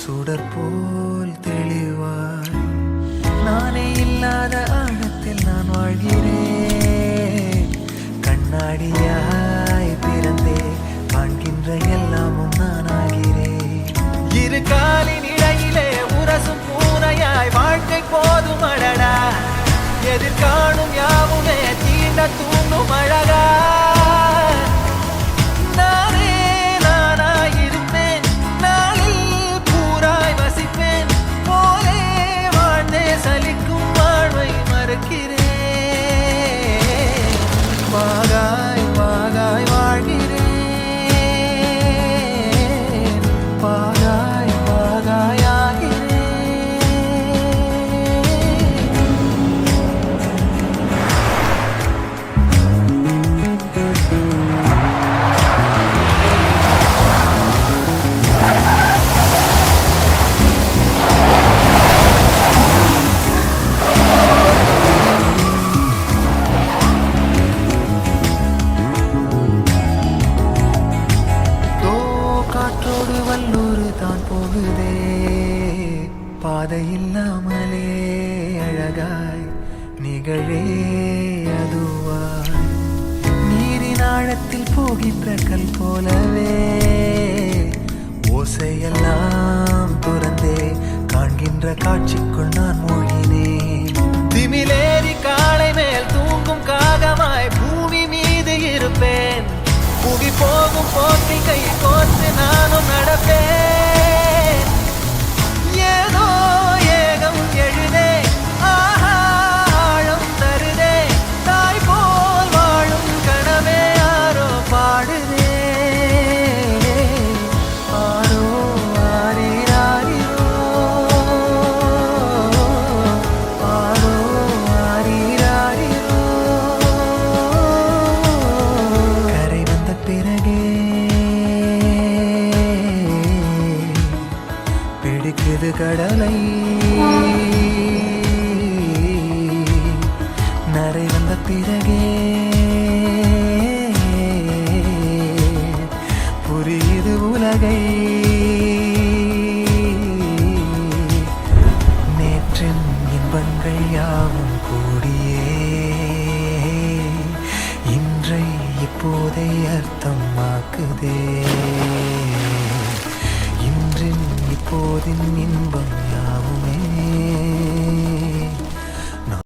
சுடற்போல் தெளிவாய் நானே இல்லாத ஆழத்தில் நான் வாழ்கிறேன். கண்ணாடியாய் பிறந்தே காண்கின்ற எல்லாமும் நான் ஆகிறேன். இரு காலின் இடையிலே உரசும் பூனையாய் வாழ்க்கை போதும் அடடா. எதிர்காணும் யாவுமே தீண்ட தூண்டும் அழகா. வாகாய் வாகாய் வாழ்கிறேன். வாகாய் வாகாய் வல்லூரு தான் போகுதே. பாதை இல்லாமலே அழகாய் நிகழே அதுவாய் நீரின் ஆழத்தில் போகின்ற கல் போலவே ஓசையெல்லாம் துறந்தே காண்கின்ற காட்சிக்குள் நான் மூழ்கினேன். திமிலேறி காலை மேல் தூங்கும் காகமாய் பூமி மீது இருப்பேன். புவி போகும் போக்கில் கை கோர்த்து நானும் நடப்பேன். ஏதோ ஏகம் எழுதே ஆஹா ஆழம் தருதே. தாய் போல் வாழும் கனவே யாரோ பாடுதே. ஆரோ ஆரீராரிரோ ஆரோ ஆரீராரிரோ. கரை வந்த பிறகே பிடிக்குது கடலை. நரை வந்த பிறகே புரியுது உலகை. நேற்றின் இன்பங்கள் யாவும் கூடியே இன்றை இப்போதை அர்த்தமாக்குதே.